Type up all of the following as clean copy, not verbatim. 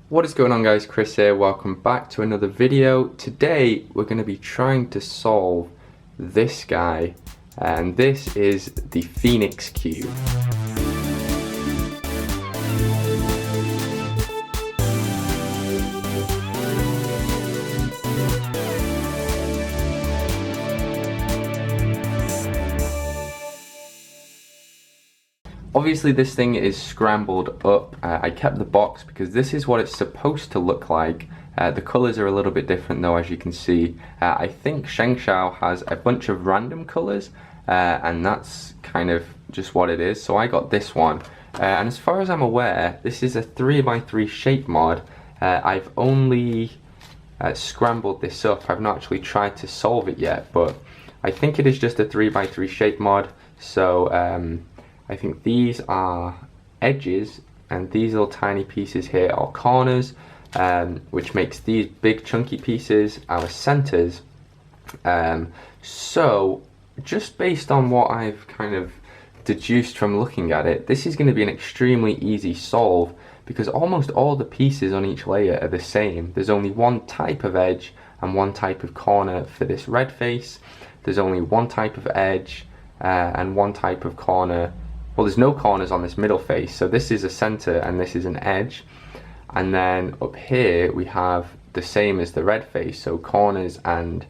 What is going on, guys? Chris here. Welcome back to another video. Today we're going to be trying to solve this guy, and this is the Phoenix Cube. Obviously this thing is scrambled up. I kept the box because this is what it's supposed to look like. The colours are a little bit different though, as you can see. I think ShengShou has a bunch of random colours, and that's kind of just what it is. So I got this one, and as far as I'm aware, this is a 3x3 shape mod. I've only scrambled this up. I've not actually tried to solve it yet, but I think it is just a 3x3 shape mod. So I think these are edges, and these little tiny pieces here are corners, which makes these big chunky pieces our centers. So just based on what I've kind of deduced from looking at it, this is going to be an extremely easy solve because almost all the pieces on each layer are the same. There's only one type of edge and one type of corner for this red face. There's only one type of edge and one type of corner. Well, there's no corners on this middle face, so this is a center and this is an edge. And then up here we have the same as the red face, so corners and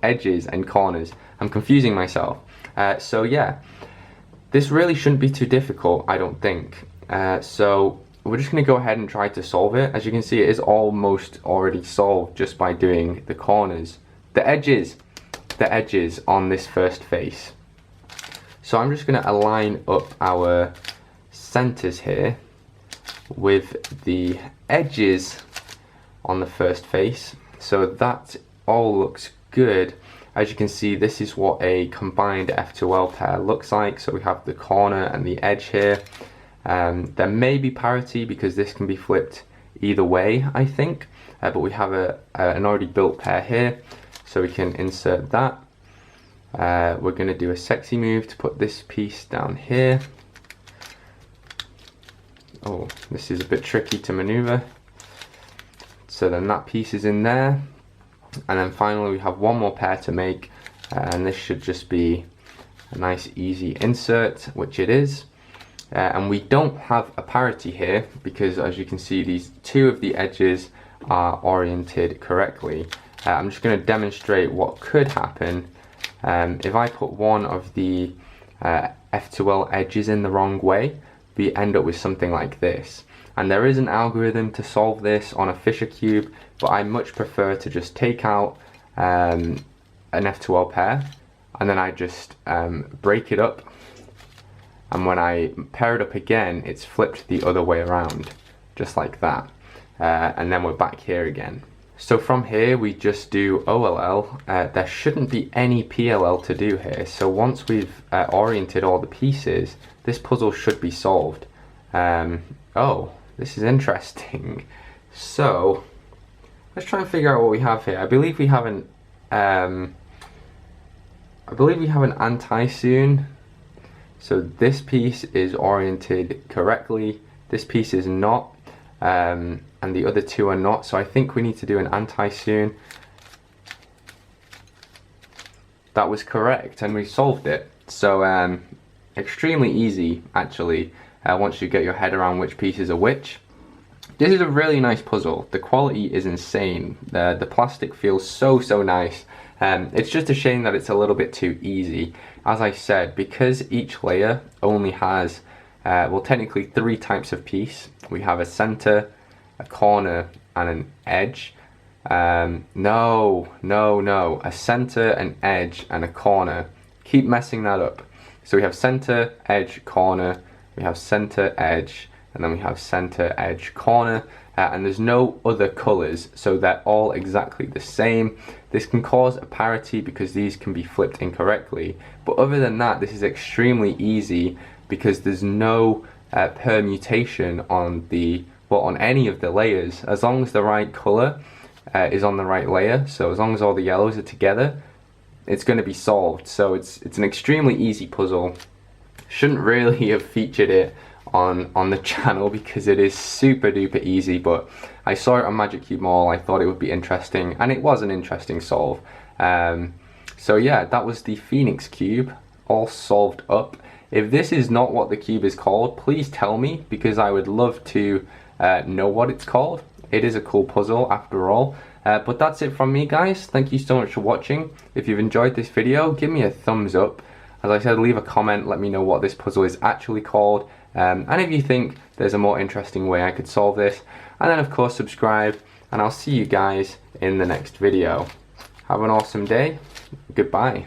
edges and corners. I'm confusing myself. So yeah, this really shouldn't be too difficult, I don't think. So we're just going to go ahead and try to solve it. As you can see, it is almost already solved just by doing the corners, the edges on this first face. So I'm just going to align up our centers here with the edges on the first face, so that all looks good. As you can see, this is what a combined F2L pair looks like. So we have the corner and the edge here. There may be parity because this can be flipped either way, I think, but we have an already built pair here, so we can insert that. We're going to do a sexy move to put this piece down here. Oh, this is a bit tricky to maneuver. So then that piece is in there. And then finally we have one more pair to make, and this should just be a nice easy insert, which it is. And we don't have a parity here because, as you can see, these two of the edges are oriented correctly. I'm just going to demonstrate what could happen. If I put one of the F2L edges in the wrong way, we end up with something like this. And there is an algorithm to solve this on a Fisher cube, but I much prefer to just take out an F2L pair, and then I just break it up, and when I pair it up again, it's flipped the other way around, just like that. And then we're back here again. So from here we just do OLL. There shouldn't be any PLL to do here, so once we've oriented all the pieces, this puzzle should be solved. Oh, this is interesting. So let's try and figure out what we have here. I believe we have an anti-soon. So this piece is oriented correctly, this piece is not, and the other two are not. So I think we need to do an anti-soon. That was correct, and we solved it. So extremely easy, actually, once you get your head around which pieces are which. This is a really nice puzzle. The quality is insane. The plastic feels so nice. It's just a shame that it's a little bit too easy. As I said, because each layer only has, well, technically 3 types of piece. We have a center, a corner, and an edge. No, a center, an edge, and a corner. Keep messing that up. So we have center, edge, corner, we have center, edge, and then we have center, edge, corner, and there's no other colors, so they're all exactly the same. This can cause a parity because these can be flipped incorrectly, but other than that, this is extremely easy because there's no permutation on on any of the layers. As long as the right color is on the right layer, so as long as all the yellows are together, it's going to be solved. So it's an extremely easy puzzle. Shouldn't really have featured it on the channel because it is super duper easy, but I saw it on Magic Cube Mall. I thought it would be interesting, and it was an interesting solve. So yeah, that was the Phoenix Cube all solved up. If this is not what the cube is called, please tell me, because I would love to know what it's called. It is a cool puzzle after all. But that's it from me, guys. Thank you so much for watching. If you've enjoyed this video, give me a thumbs up. As I said, leave a comment, let me know what this puzzle is actually called. And if you think there's a more interesting way I could solve this. And then of course subscribe, and I'll see you guys in the next video. Have an awesome day. Goodbye.